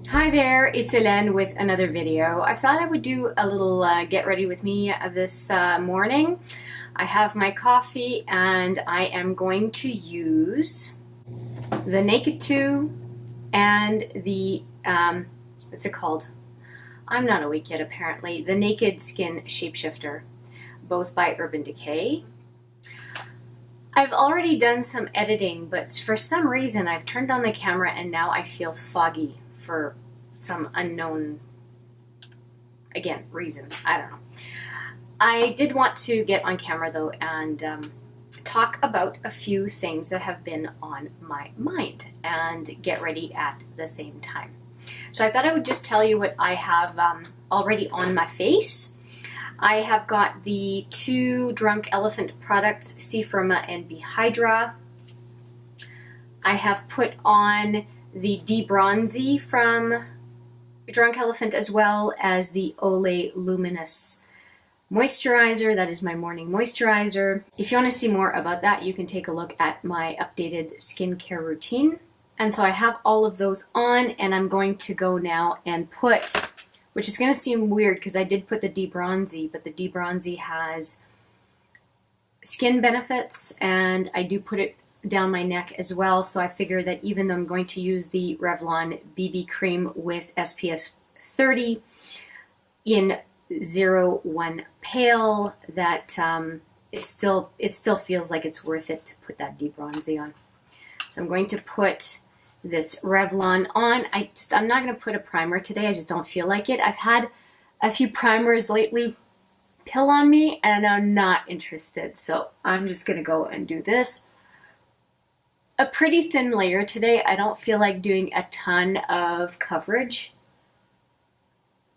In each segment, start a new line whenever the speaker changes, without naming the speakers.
Hi there, it's Hélène with another video. I thought I would do a little get ready with me this morning. I have my coffee and I am going to use the Naked 2 and the, what's it called? I'm not awake yet apparently. The Naked Skin Shapeshifter, both by Decay. I've already done some editing, but for some reason I've turned on the camera and now I feel foggy for some unknown, again, reason. I don't know. I did want to get on camera though and talk about a few things that have been on my mind and get ready at the same time. So I thought I would just tell you what I have already on my face. I have got the two Drunk Elephant products, C-Firma and B-Hydra. I have put on the D-Bronzi from Drunk Elephant, as well as the Olay Luminous moisturizer. That is my morning moisturizer. If you want to see more about that, you can take a look at my updated skincare routine. And so I have all of those on, and I'm going to go now and put, which is going to seem weird because I did put the D-Bronzi, but the D-Bronzi has skin benefits, and I do put it down my neck as well, so I figure that even though I'm going to use the Revlon BB cream with SPF 30 in 01 Pale, that it still feels like it's worth it to put that D-Bronzi on. So I'm going to put this Revlon on. I'm not going to put a primer today. I just don't feel like it. I've had a few primers lately pill on me and I'm not interested, so I'm just going to go and do this. A pretty thin layer today. I don't feel like doing a ton of coverage,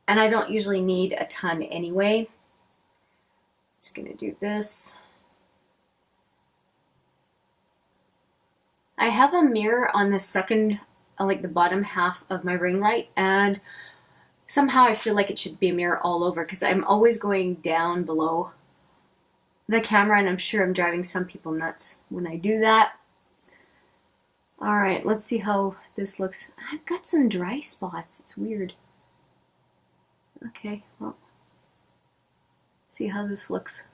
and I don't usually need a ton anyway. Just gonna do this. I have a mirror on the second, like the bottom half of my ring light, and somehow I feel like it should be a mirror all over because I'm always going down below the camera, and I'm sure I'm driving some people nuts when I do that. All right, let's see how this looks. I've got some dry spots. It's weird. Okay, well, see how this looks.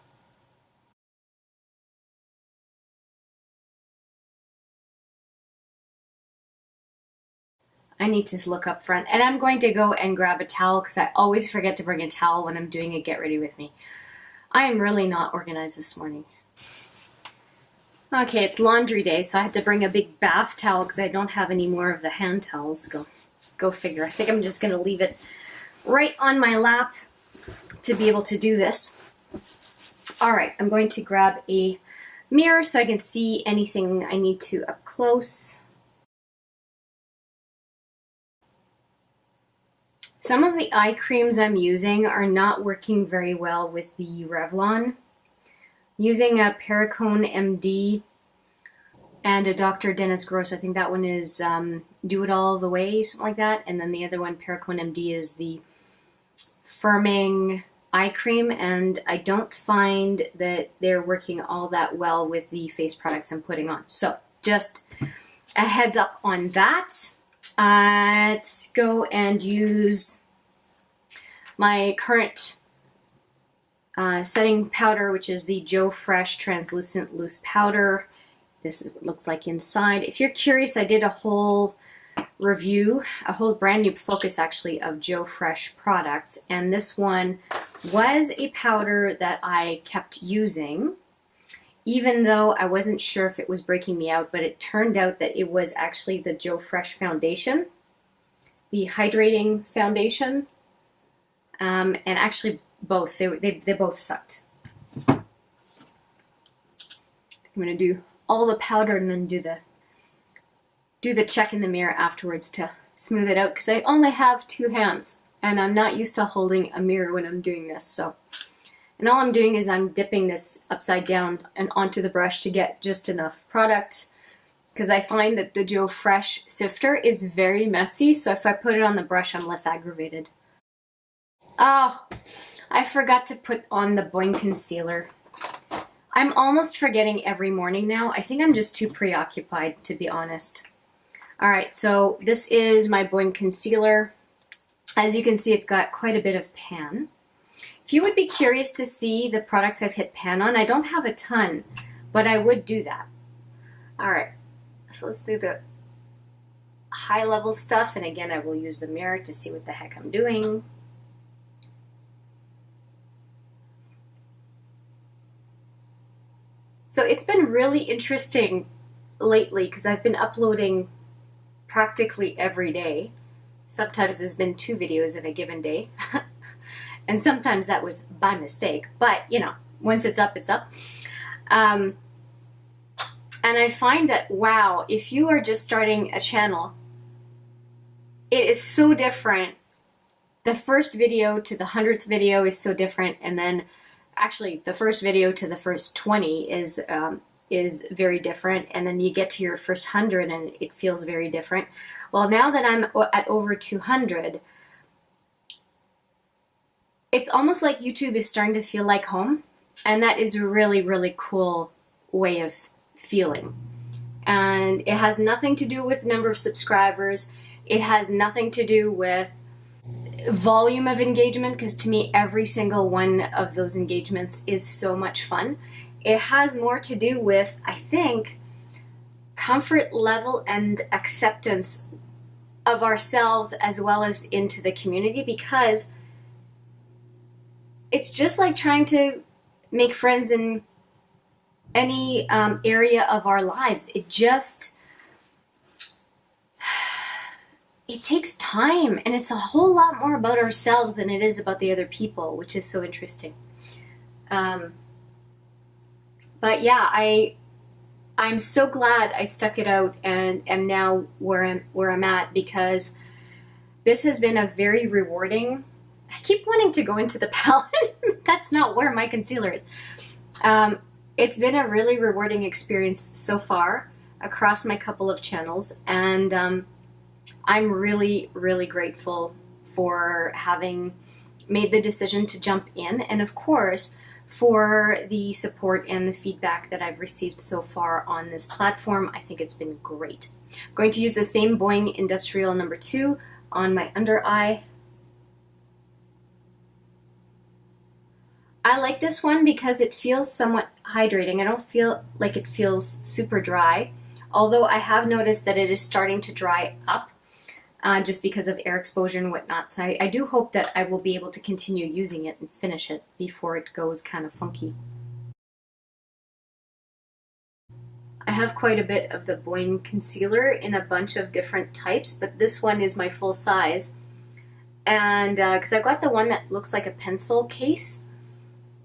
I need to look up front, and I'm going to go and grab a towel because I always forget to bring a towel when I'm doing a get ready with me. I am really not organized this morning. Okay, it's laundry day, so I had to bring a big bath towel because I don't have any more of the hand towels. Go figure. I think I'm just going to leave it right on my lap to be able to do this. All right, I'm going to grab a mirror so I can see anything I need to up close. Some of the eye creams I'm using are not working very well with the Revlon. I'm using a Perricone MD and a Dr. Dennis Gross. I think that one is Do It All the Way, something like that. And then the other one, Perricone MD, is the firming eye cream. And I don't find that they're working all that well with the face products I'm putting on. So just a heads up on that. Let's go and use my current setting powder, which is the Joe Fresh Translucent Loose Powder. This is what it looks like inside. If you're curious, I did a whole review, a whole brand new focus actually of Joe Fresh products, and this one was a powder that I kept using even though I wasn't sure if it was breaking me out, but it turned out that it was actually the Joe Fresh foundation, the hydrating foundation, and actually both. They both sucked. I'm going to do all the powder and then do the check in the mirror afterwards to smooth it out, because I only have 2 hands and I'm not used to holding a mirror when I'm doing this. So, and all I'm doing is I'm dipping this upside down and onto the brush to get just enough product, because I find that the Joe Fresh sifter is very messy, so if I put it on the brush I'm less aggravated. Oh, I forgot to put on the Boing concealer. I'm almost forgetting every morning now. I think I'm just too preoccupied, to be honest. All right, so this is my Boing Concealer. As you can see, it's got quite a bit of pan. If you would be curious to see the products I've hit pan on, I don't have a ton, but I would do that. All right, so let's do the high level stuff. And again, I will use the mirror to see what the heck I'm doing. So it's been really interesting lately because I've been uploading practically every day. Sometimes there's been 2 videos in a given day. And sometimes that was by mistake. But, you know, once it's up, it's up. And I find that, wow, if you are just starting a channel, it is so different. The first video to the 100th video is so different. And then actually the first video to the first 20 is very different. And then you get to your first 100 and it feels very different. Well, now that I'm at over 200, it's almost like YouTube is starting to feel like home. And that is a really, really cool way of feeling. And it has nothing to do with number of subscribers. It has nothing to do with volume of engagement, because to me every single one of those engagements is so much fun. It has more to do with, I think, comfort level and acceptance of ourselves as well as into the community, because it's just like trying to make friends in any area of our lives. It takes time, and it's a whole lot more about ourselves than it is about the other people, which is so interesting. But yeah, I'm so glad I stuck it out and am now where I'm at, because this has been a very rewarding. I keep wanting to go into the palette. That's not where my concealer is. It's been a really rewarding experience so far across my couple of channels, and I'm really, really grateful for having made the decision to jump in, and of course for the support and the feedback that I've received so far on this platform. I think it's been great. I'm going to use the same Boing Industrial number 2 on my under eye. I like this one because it feels somewhat hydrating. I don't feel like it feels super dry, although I have noticed that it is starting to dry up. Just because of air exposure and whatnot. So I do hope that I will be able to continue using it and finish it before it goes kind of funky. I have quite a bit of the Boing concealer in a bunch of different types, but this one is my full size. And because I got the one that looks like a pencil case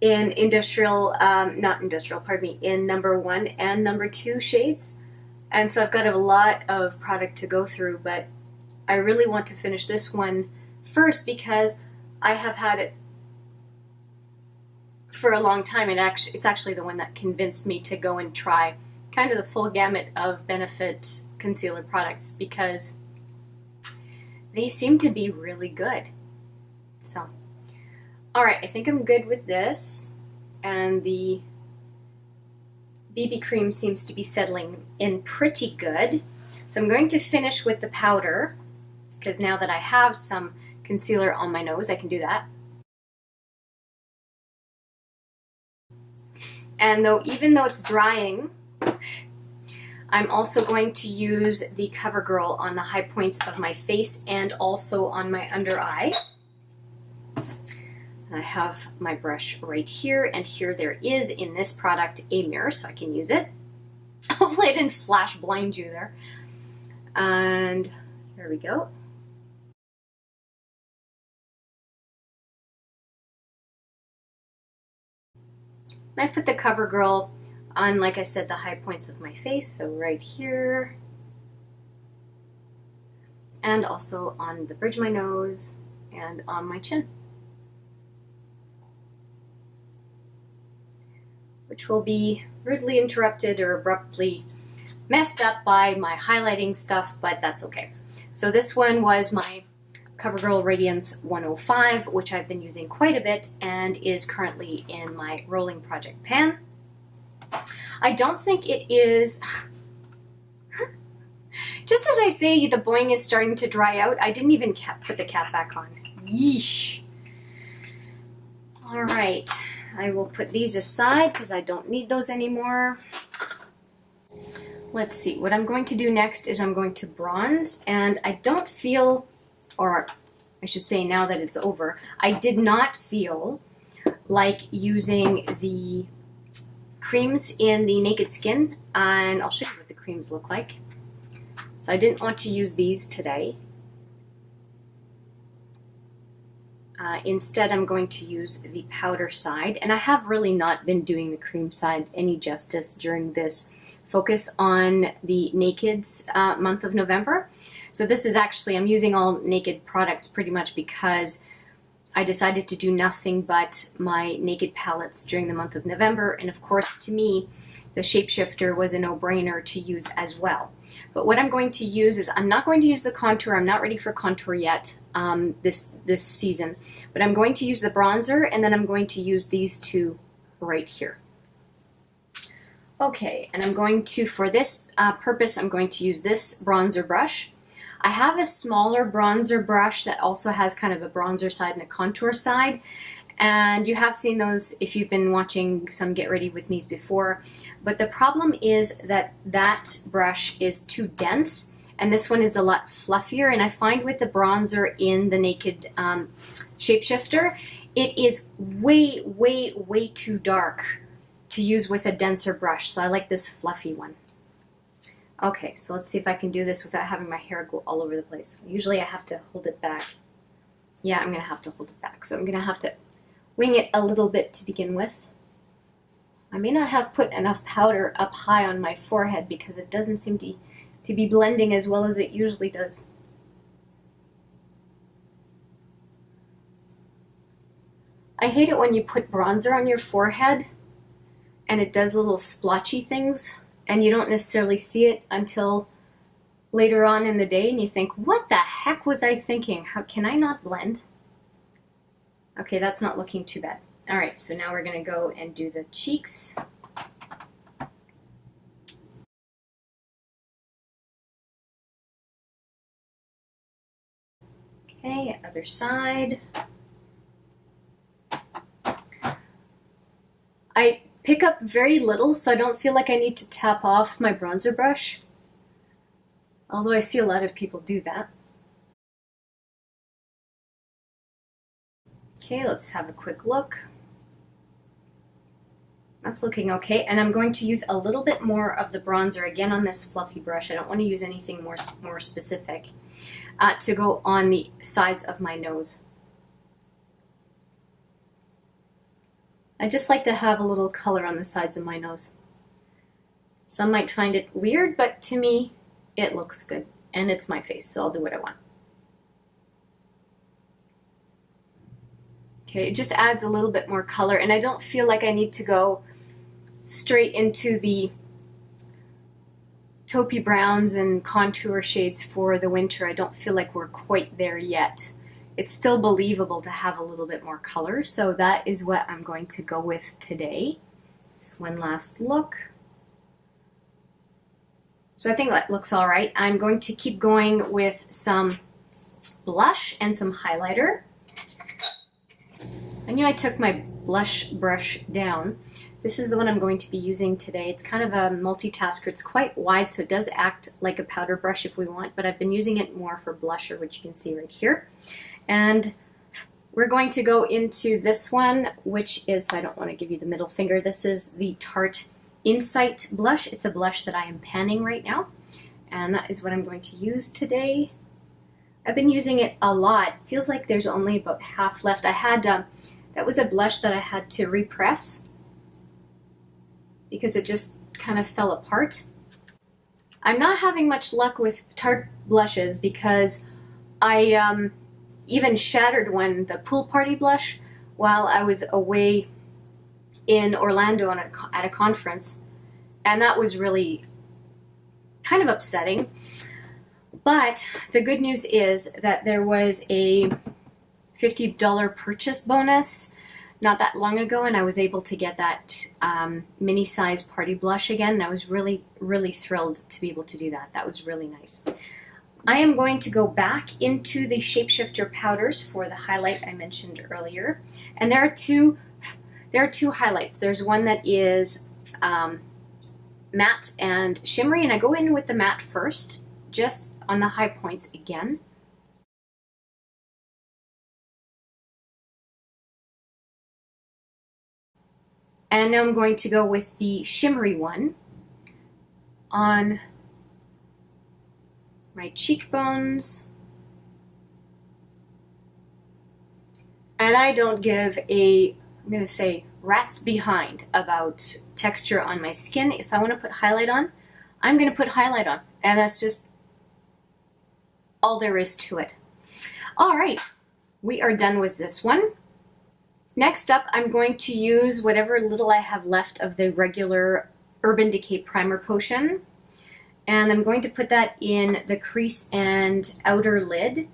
in industrial, not industrial, pardon me, in number 1 and number 2 shades. And so I've got a lot of product to go through, but I really want to finish this one first because I have had it for a long time. It's actually the one that convinced me to go and try kind of the full gamut of Benefit concealer products, because they seem to be really good. So, all right, I think I'm good with this, and the BB cream seems to be settling in pretty good. So I'm going to finish with the powder, because now that I have some concealer on my nose, I can do that. And even though it's drying, I'm also going to use the CoverGirl on the high points of my face and also on my under eye. And I have my brush right here, and here there is in this product a mirror, so I can use it. Hopefully I didn't flash blind you there. And here we go. I put the CoverGirl on, like I said, the high points of my face, so right here, and also on the bridge of my nose and on my chin, which will be rudely interrupted or abruptly messed up by my highlighting stuff, but that's okay. So this one was my CoverGirl Radiance 105, which I've been using quite a bit and is currently in my rolling project pan. I don't think it is... Just as I say the boing is starting to dry out, I didn't even put the cap back on. Yeesh. All right, I will put these aside because I don't need those anymore. Let's see, what I'm going to do next is I'm going to bronze, and I don't feel, or I should say now that it's over, I did not feel like using the creams in the Naked Skin, and I'll show you what the creams look like. So I didn't want to use these today. Instead, I'm going to use the powder side, and I have really not been doing the cream side any justice during this focus on the Naked's month of November. So this is actually, I'm using all Naked products pretty much because I decided to do nothing but my Naked palettes during the month of November, and of course, to me, the Shapeshifter was a no-brainer to use as well. But what I'm going to use is, I'm not going to use the contour. I'm not ready for contour yet this season. But I'm going to use the bronzer, and then I'm going to use these two right here. Okay, and I'm going to, for this purpose, I'm going to use this bronzer brush. I have a smaller bronzer brush that also has kind of a bronzer side and a contour side. And you have seen those if you've been watching some Get Ready With Me's before. But the problem is that that brush is too dense, and this one is a lot fluffier. And I find with the bronzer in the Naked Shapeshifter, it is way, way, way too dark to use with a denser brush. So I like this fluffy one. Okay, so let's see if I can do this without having my hair go all over the place. Usually I have to hold it back. Yeah, I'm going to have to hold it back. So I'm going to have to wing it a little bit to begin with. I may not have put enough powder up high on my forehead because it doesn't seem to be blending as well as it usually does. I hate it when you put bronzer on your forehead and it does little splotchy things and you don't necessarily see it until later on in the day and you think, what the heck was I thinking? How can I not blend? Okay, that's not looking too bad. All right, so now we're gonna go and do the cheeks. Okay, other side. I pick up very little, so I don't feel like I need to tap off my bronzer brush. Although I see a lot of people do that. Okay, let's have a quick look. That's looking okay, and I'm going to use a little bit more of the bronzer again on this fluffy brush. I don't want to use anything more specific to go on the sides of my nose. I just like to have a little color on the sides of my nose. Some might find it weird, but to me, it looks good, and it's my face, so I'll do what I want. Okay, it just adds a little bit more color, and I don't feel like I need to go straight into the taupey browns and contour shades for the winter. I don't feel like we're quite there yet. It's still believable to have a little bit more color, so that is what I'm going to go with today. Just one last look. So I think that looks all right. I'm going to keep going with some blush and some highlighter. I knew I took my blush brush down. This is the one I'm going to be using today. It's kind of a multitasker. It's quite wide, so it does act like a powder brush if we want, but I've been using it more for blusher, which you can see right here. And we're going to go into this one, which is, so I don't want to give you the middle finger, this is the Tarte Insight blush. It's a blush that I am panning right now, and that is what I'm going to use today. I've been using it a lot. It feels like there's only about half left. I had, that was a blush that I had to repress because it just kind of fell apart. I'm not having much luck with Tarte blushes because I even shattered one, the pool party blush, while I was away in Orlando at a conference, and that was really kind of upsetting. But the good news is that there was a $50 purchase bonus, not that long ago, and I was able to get that mini size party blush again, and I was really, really thrilled to be able to do that. That was really nice. I am going to go back into the Shapeshifter powders for the highlight I mentioned earlier, and there are two highlights. There's one that is matte and shimmery, and I go in with the matte first, just on the high points again. And now I'm going to go with the shimmery one on my cheekbones. And I don't give a, I'm going to say, rat's behind about texture on my skin. If I want to put highlight on, I'm going to put highlight on. And that's just all there is to it. All right, we are done with this one. Next up, I'm going to use whatever little I have left of the regular Urban Decay Primer Potion. And I'm going to put that in the crease and outer lid.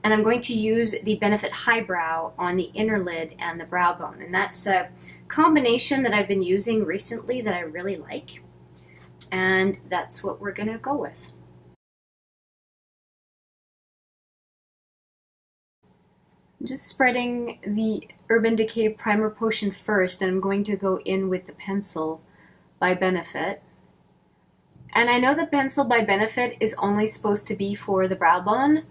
And I'm going to use the Benefit Highbrow on the inner lid and the brow bone. And that's a combination that I've been using recently that I really like. And that's what we're going to go with. I'm just spreading the Urban Decay Primer Potion first, and I'm going to go in with the pencil by Benefit. And I know the pencil by Benefit is only supposed to be for the brow bone,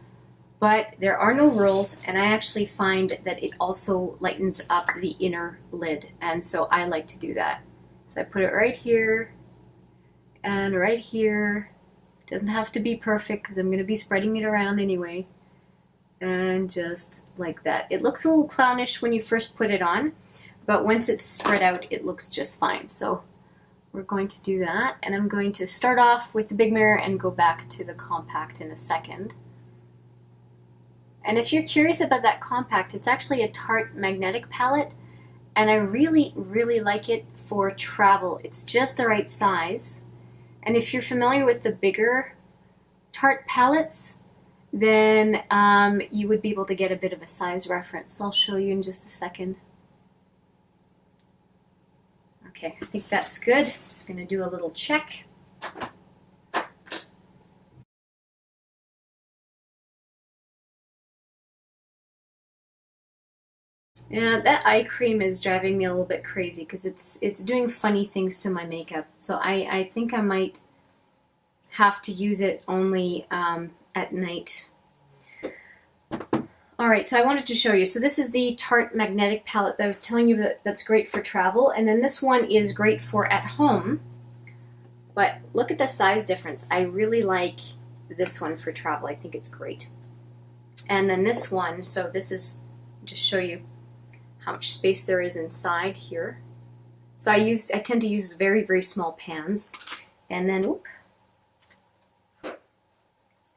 but there are no rules, and I actually find that it also lightens up the inner lid, and so I like to do that. So I put it right here and right here. It doesn't have to be perfect because I'm going to be spreading it around anyway. And just like that. It looks a little clownish when you first put it on, but once it's spread out, it looks just fine. So we're going to do that, and I'm going to start off with the big mirror and go back to the compact in a second. And if you're curious about that compact, it's actually a Tarte magnetic palette, and I really, really like it for travel. It's just the right size. And if you're familiar with the bigger Tarte palettes, then you would be able to get a bit of a size reference. So I'll show you in just a second. Okay, I think that's good. Just going to do a little check. Yeah, that eye cream is driving me a little bit crazy because it's doing funny things to my makeup. So I think I might have to use it only at night. Alright, so I wanted to show you. So this is the Tarte magnetic palette that I was telling you that's great for travel. And then this one is great for at home. But look at the size difference. I really like this one for travel. I think it's great. And then this one, so this is, just show you how much space there is inside here. So I tend to use very, very small pans. And then,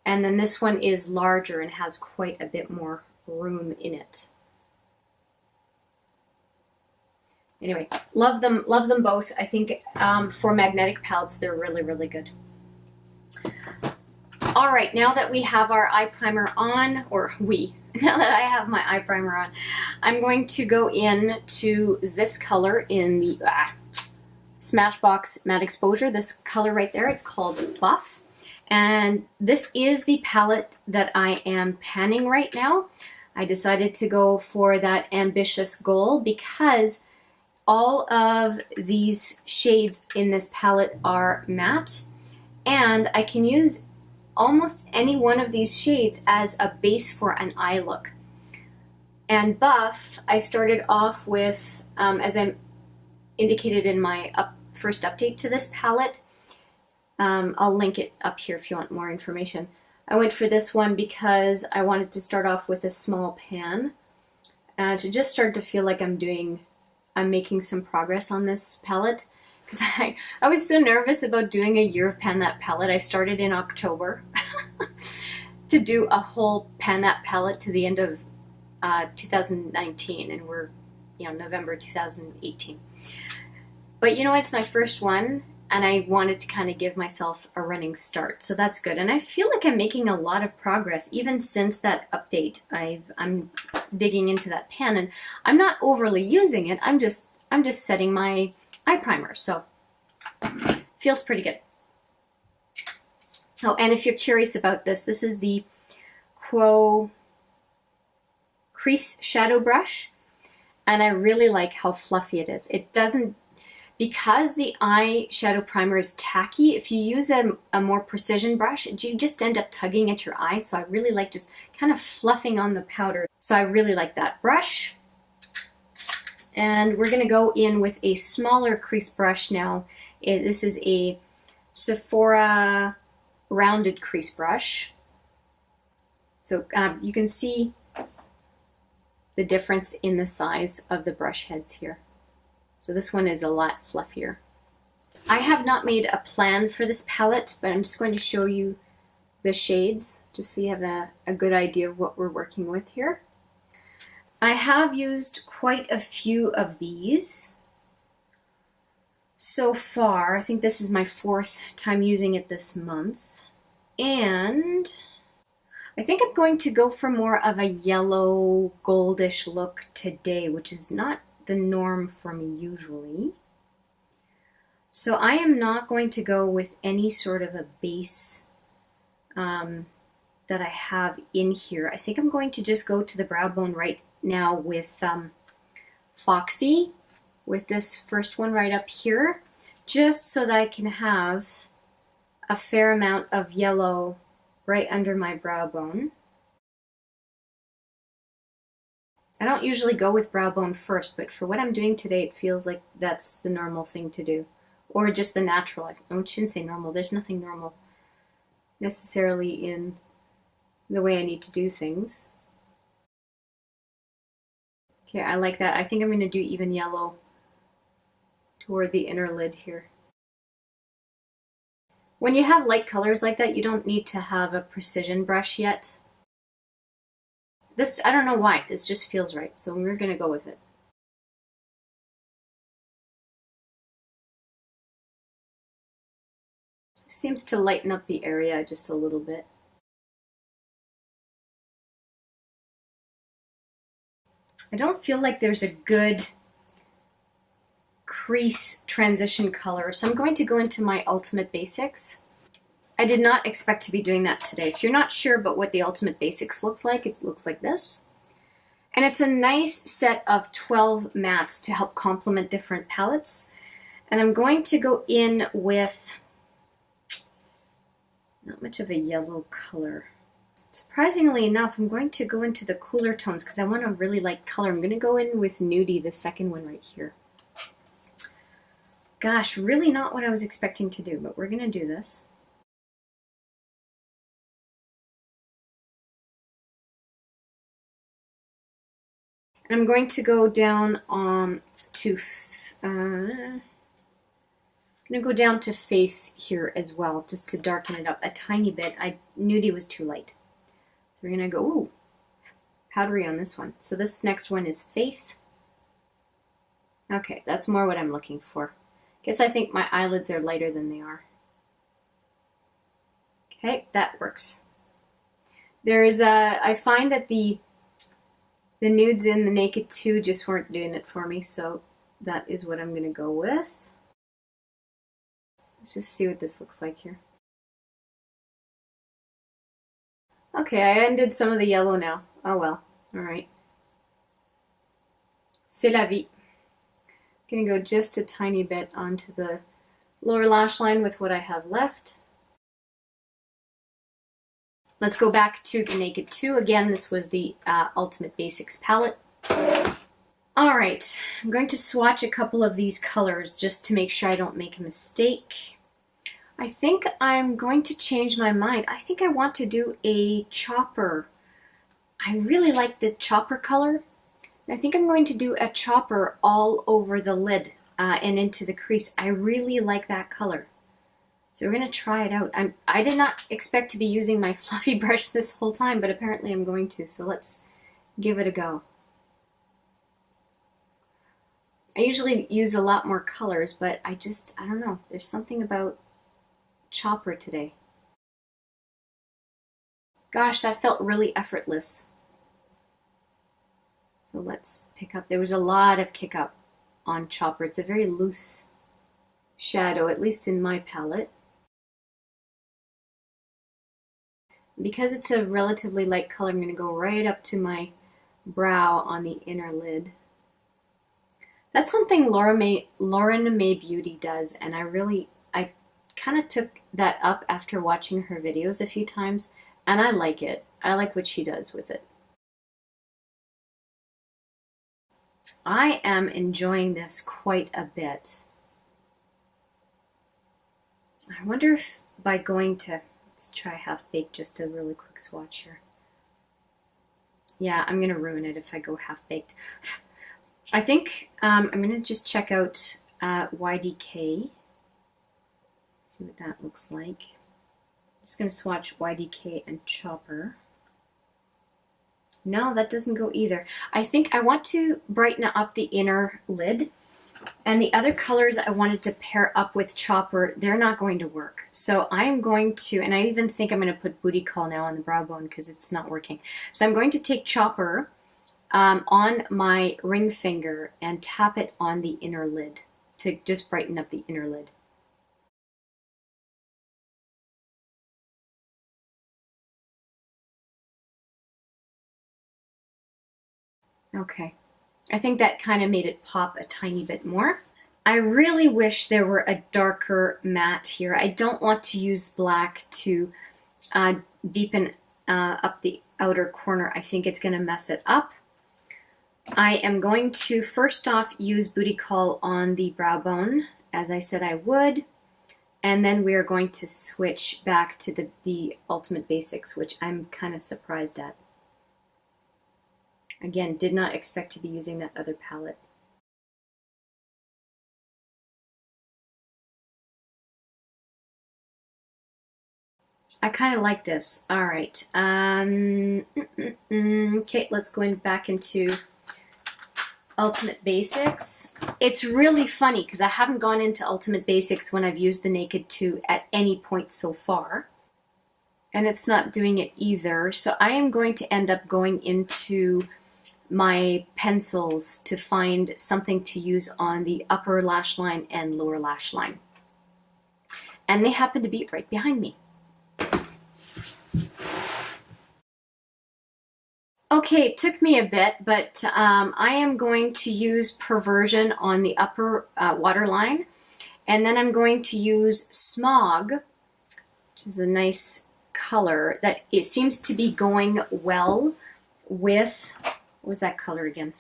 and then this one is larger and has quite a bit more room in it. Anyway, love them both. I think for magnetic palettes, they're really, really good. All right, now that we have our eye primer on, now that I have my eye primer on, I'm going to go in to this color in the Smashbox Matte Exposure. This color right there, it's called Buff. And this is the palette that I am panning right now. I decided to go for that ambitious goal because all of these shades in this palette are matte, and I can use almost any one of these shades as a base for an eye look. And Buff, I started off with, as I indicated in my first update to this palette, I'll link it up here if you want more information. I went for this one because I wanted to start off with a small pan to just start to feel like I'm making some progress on this palette. Because I was so nervous about doing a year of Pan That palette. I started in October to do a whole Pan That palette to the end of 2019, and we're November 2018. But you know what? It's my first one, and I wanted to kind of give myself a running start, so that's good. And I feel like I'm making a lot of progress even since that update. I'm digging into that pen, and I'm not overly using it. I'm just setting my eye primer, so feels pretty good. Oh, and if you're curious about this, this is the Quo Crease Shadow Brush, and I really like how fluffy it is. It doesn't, because the eyeshadow primer is tacky, if you use a more precision brush, you just end up tugging at your eye, so I really like just kind of fluffing on the powder. So I really like that brush. And we're going to go in with a smaller crease brush now. This is a Sephora rounded crease brush. So you can see the difference in the size of the brush heads here. So this one is a lot fluffier. I have not made a plan for this palette, but I'm just going to show you the shades just so you have a good idea of what we're working with here. I have used quite a few of these so far. I think this is my 4th time using it this month. And I think I'm going to go for more of a yellow goldish look today, which is not the norm for me usually. So I am not going to go with any sort of a base that I have in here. I think I'm going to just go to the brow bone right now with Foxy, with this first one right up here, just so that I can have a fair amount of yellow right under my brow bone. I don't usually go with brow bone first, but for what I'm doing today, it feels like that's the normal thing to do. Or just the natural. I shouldn't say normal. There's nothing normal necessarily in the way I need to do things. Okay, I like that. I think I'm going to do even yellow toward the inner lid here. When you have light colors like that, you don't need to have a precision brush yet. This, I don't know why, this just feels right, so we're going to go with it. Seems to lighten up the area just a little bit. I don't feel like there's a good crease transition color, so I'm going to go into my Ultimate Basics. I did not expect to be doing that today. If you're not sure about what the Ultimate Basics looks like, it looks like this. And it's a nice set of 12 mattes to help complement different palettes. And I'm going to go in with not much of a yellow color. Surprisingly enough, I'm going to go into the cooler tones because I want a really light color. I'm going to go in with Nudie, the second one right here. Gosh, really not what I was expecting to do, but we're going to do this. And I'm going to go down to Faith here as well, just to darken it up a tiny bit. Nudie was too light. So we're going to go, ooh, powdery on this one. So this next one is Faith. Okay, that's more what I'm looking for. Guess I think my eyelids are lighter than they are. Okay, that works. I find that the nudes in the Naked 2 just weren't doing it for me, so that is what I'm going to go with. Let's just see what this looks like here. Okay, I undid some of the yellow now. Oh well, alright. C'est la vie. I'm going to go just a tiny bit onto the lower lash line with what I have left. Let's go back to the Naked 2. Again, this was the Ultimate Basics palette. Alright, I'm going to swatch a couple of these colors just to make sure I don't make a mistake. I think I'm going to change my mind. I think I want to do a chopper. I really like the chopper color. I think I'm going to do a chopper all over the lid and into the crease. I really like that color. So we're going to try it out. I did not expect to be using my fluffy brush this whole time, but apparently I'm going to. So let's give it a go. I usually use a lot more colors, but I don't know. There's something about chopper today. Gosh, that felt really effortless. So let's pick up. There was a lot of kick up on Chopper. It's a very loose shadow, at least in my palette. Because it's a relatively light color, I'm going to go right up to my brow on the inner lid. That's something Lauren May Beauty does, and I kind of took that up after watching her videos a few times, and I like it. I like what she does with it. I am enjoying this quite a bit. I wonder if by going to, let's try half baked, just a really quick swatch here. Yeah, I'm going to ruin it if I go half baked. I think I'm going to just check out YDK. See what that looks like. I'm just going to swatch YDK and Chopper. No, that doesn't go either. I think I want to brighten up the inner lid. And the other colors I wanted to pair up with Chopper, they're not going to work. So I'm going to, and I even think I'm going to put Booty Call now on the brow bone because it's not working. So I'm going to take Chopper on my ring finger and tap it on the inner lid to just brighten up the inner lid. Okay, I think that kind of made it pop a tiny bit more. I really wish there were a darker matte here. I don't want to use black to deepen up the outer corner. I think it's going to mess it up. I am going to first off use Booty Call on the brow bone, as I said I would, and then we are going to switch back to the Ultimate Basics, which I'm kind of surprised at. Again, did not expect to be using that other palette. I kind of like this. All right. Okay, let's go back into Ultimate Basics. It's really funny because I haven't gone into Ultimate Basics when I've used the Naked 2 at any point so far. And it's not doing it either. So I am going to end up going into my pencils to find something to use on the upper lash line and lower lash line. And they happen to be right behind me. Okay, it took me a bit, but I am going to use Perversion on the upper waterline, and then I'm going to use Smog, which is a nice color that it seems to be going well with, what was that color again?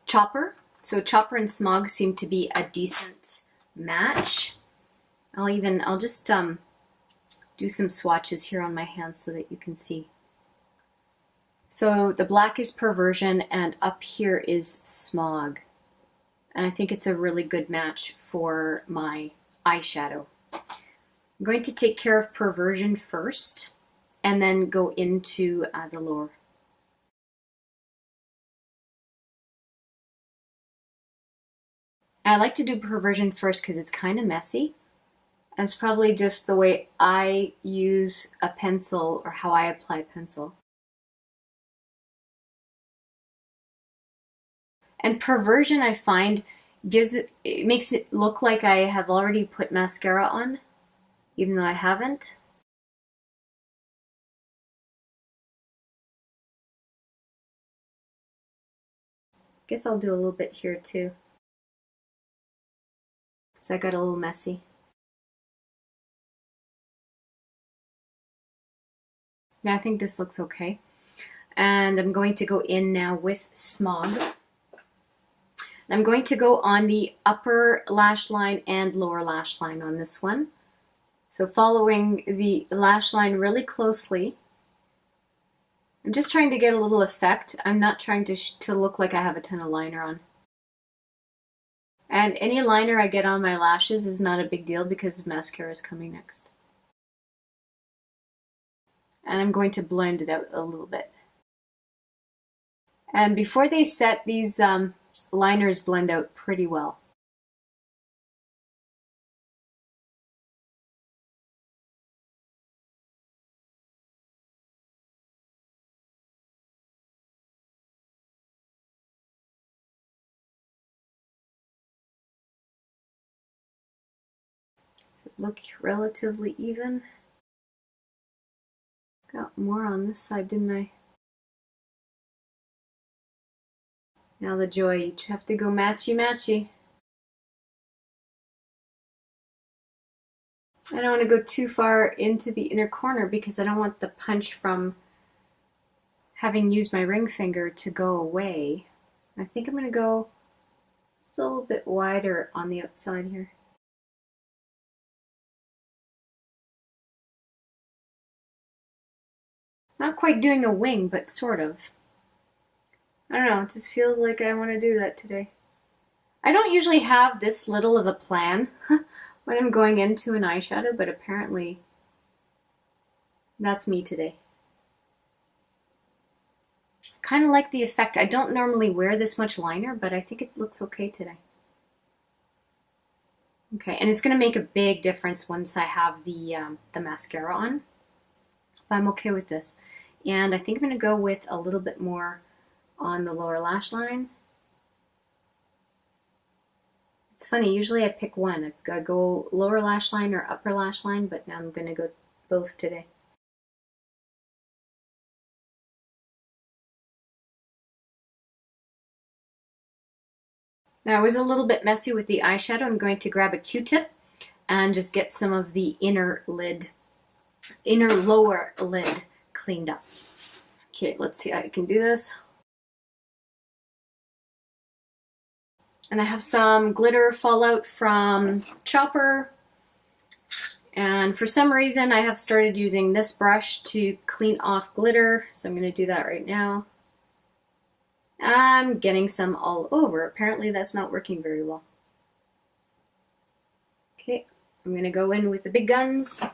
Chopper. So Chopper and Smog seem to be a decent match. I'll just do some swatches here on my hands so that you can see. So the black is Perversion and up here is Smog. And I think it's a really good match for my eyeshadow. I'm going to take care of Perversion first and then go into the lower. I like to do Perversion first because it's kind of messy. And it's probably just the way I use a pencil or how I apply a pencil. And Perversion, I find, it makes it look like I have already put mascara on, even though I haven't. Guess I'll do a little bit here too, because I got a little messy. Yeah, I think this looks okay. And I'm going to go in now with Smog. I'm going to go on the upper lash line and lower lash line on this one. So following the lash line really closely. I'm just trying to get a little effect. I'm not trying to look like I have a ton of liner on. And any liner I get on my lashes is not a big deal because mascara is coming next. And I'm going to blend it out a little bit. And before they set, these liners blend out pretty well. Does it look relatively even? Got more on this side, didn't I? Now the joy, you have to go matchy-matchy. I don't want to go too far into the inner corner because I don't want the punch from having used my ring finger to go away. I think I'm going to go just a little bit wider on the outside here. Not quite doing a wing, but sort of. I don't know, it just feels like I want to do that today. I don't usually have this little of a plan when I'm going into an eyeshadow, but apparently that's me today. Kind of like the effect. I don't normally wear this much liner, but I think it looks okay today. Okay, and it's going to make a big difference once I have the mascara on. But I'm okay with this. And I think I'm going to go with a little bit more on the lower lash line. It's funny, usually I pick one. I go lower lash line or upper lash line, but now I'm going to go both today. Now, I was a little bit messy with the eyeshadow. I'm going to grab a Q-tip and just get some of the inner lower lid cleaned up. Okay, let's see how I can do this. And I have some glitter fallout from Chopper. And for some reason, I have started using this brush to clean off glitter. So I'm going to do that right now. I'm getting some all over. Apparently that's not working very well. Okay, I'm going to go in with the big guns.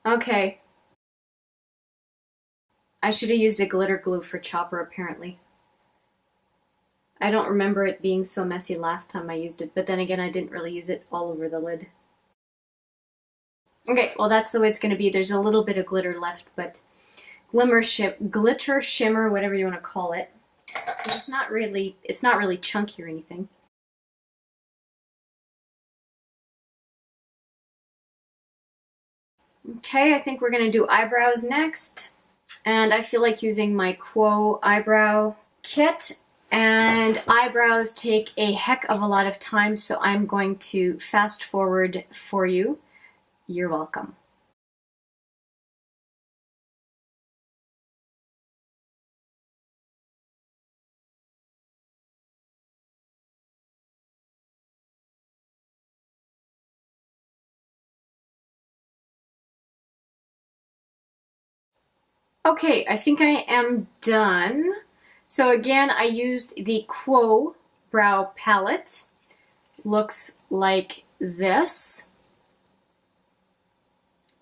Okay. I should have used a glitter glue for Chopper, apparently. I don't remember it being so messy last time I used it, but then again, I didn't really use it all over the lid. Okay, well that's the way it's going to be. There's a little bit of glitter left, but glitter shimmer, whatever you want to call it. It's not really chunky or anything. Okay, I think we're going to do eyebrows next. And I feel like using my Quo eyebrow kit. And eyebrows take a heck of a lot of time, so I'm going to fast forward for you. You're welcome. Okay, I think I am done. So again, I used the Quo brow palette. Looks like this.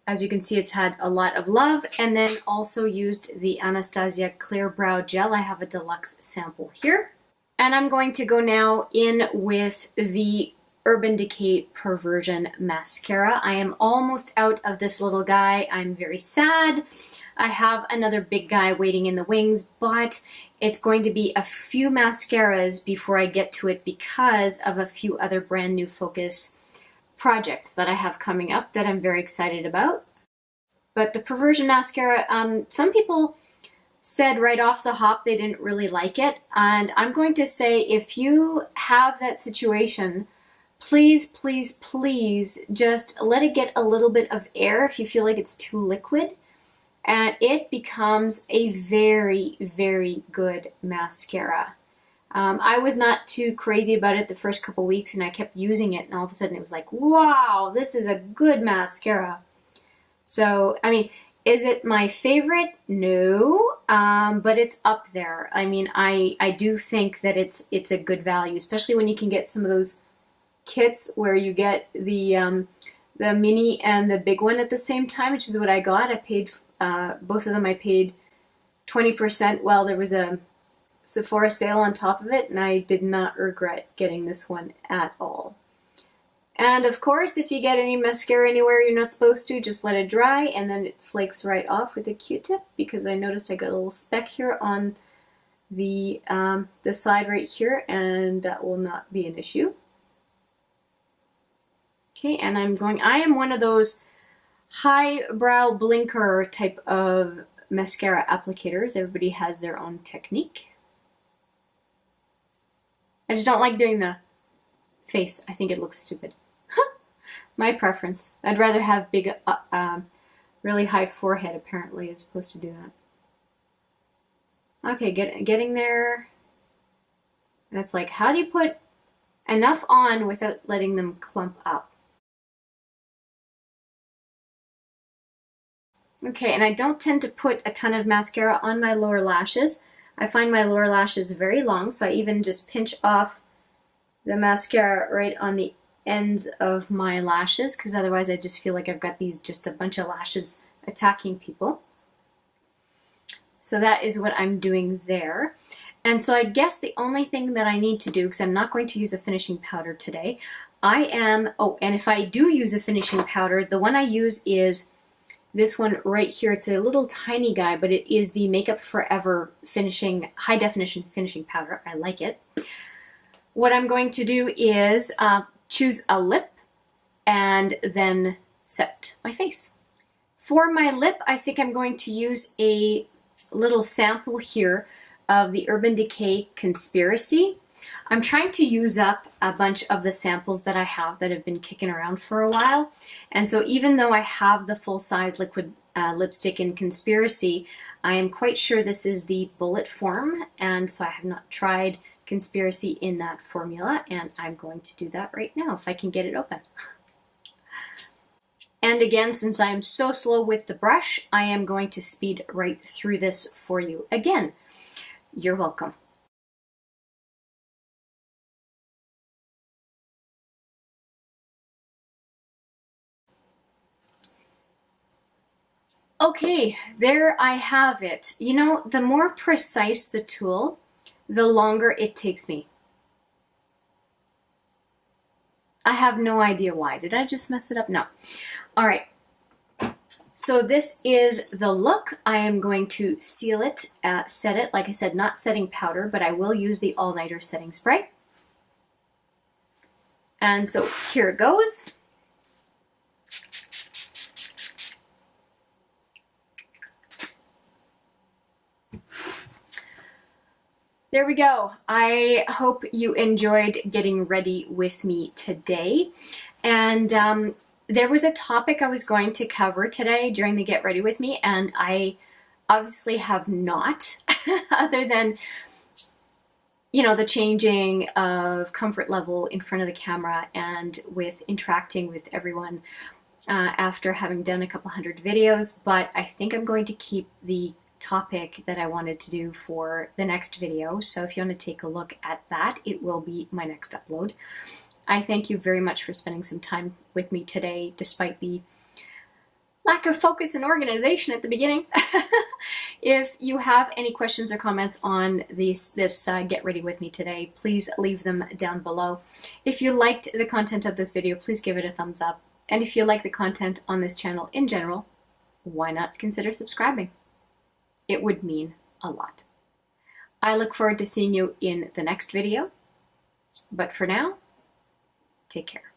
As you can see, it's had a lot of love. And then also used the Anastasia Clear Brow Gel. I have a deluxe sample here. And I'm going to go now in with the Urban Decay Perversion Mascara. I am almost out of this little guy. I'm very sad. I have another big guy waiting in the wings, but it's going to be a few mascaras before I get to it because of a few other brand new focus projects that I have coming up that I'm very excited about. But the Perversion Mascara, some people said right off the hop they didn't really like it, and I'm going to say if you have that situation, please, please, please just let it get a little bit of air if you feel like it's too liquid, and it becomes a very, very good mascara. I was not too crazy about it the first couple weeks, and I kept using it, and all of a sudden it was like, wow, this is a good mascara. So, I mean, is it my favorite? No, but it's up there. I mean, I do think that it's a good value, especially when you can get some of those kits where you get the mini and the big one at the same time, which is what I got. I paid, both of them I paid 20% while there was a Sephora sale on top of it, and I did not regret getting this one at all. And of course, if you get any mascara anywhere you're not supposed to, just let it dry and then it flakes right off with a Q-tip, because I noticed I got a little speck here on the side right here, and that will not be an issue. Okay, and I am one of those highbrow blinker type of mascara applicators. Everybody has their own technique. I just don't like doing the face. I think it looks stupid. My preference. I'd rather have big, really high forehead apparently as opposed to do that. Okay, getting there. And it's like, how do you put enough on without letting them clump up? Okay, and I don't tend to put a ton of mascara on my lower lashes. I find my lower lashes very long, so I even just pinch off the mascara right on the ends of my lashes, because otherwise I just feel like I've got just a bunch of lashes attacking people. So that is what I'm doing there. And so I guess the only thing that I need to do, because I'm not going to use a finishing powder today, and if I do use a finishing powder, the one I use is this one right here. It's a little tiny guy, but it is the Makeup Forever finishing, high definition finishing powder. I like it. What I'm going to do is choose a lip and then set my face. For my lip, I think I'm going to use a little sample here of the Urban Decay Conspiracy. I'm trying to use up a bunch of the samples that I have that have been kicking around for a while. And so even though I have the full-size liquid lipstick in Conspiracy, I am quite sure this is the bullet form, and so I have not tried Conspiracy in that formula, and I'm going to do that right now if I can get it open. And again, since I'm so slow with the brush, I am going to speed right through this for you. Again, you're welcome. Okay, there I have it. You know, the more precise the tool, the longer it takes me. I have no idea why. Did I just mess it up? No. All right. So this is the look. I am going to seal it, set it. Like I said, not setting powder, but I will use the all-nighter setting spray. And so here it goes. There we go. I hope you enjoyed getting ready with me today. And there was a topic I was going to cover today during the Get Ready With Me, and I obviously have not, other than, you know, the changing of comfort level in front of the camera and with interacting with everyone after having done a couple hundred videos. But I think I'm going to keep the topic that I wanted to do for the next video. So if you want to take a look at that, it will be my next upload. I thank you very much for spending some time with me today, despite the lack of focus and organization at the beginning. If you have any questions or comments on this Get Ready With Me today, please leave them down below. If you liked the content of this video, please give it a thumbs up. And if you like the content on this channel in general, why not consider subscribing? It would mean a lot. I look forward to seeing you in the next video. But for now, take care.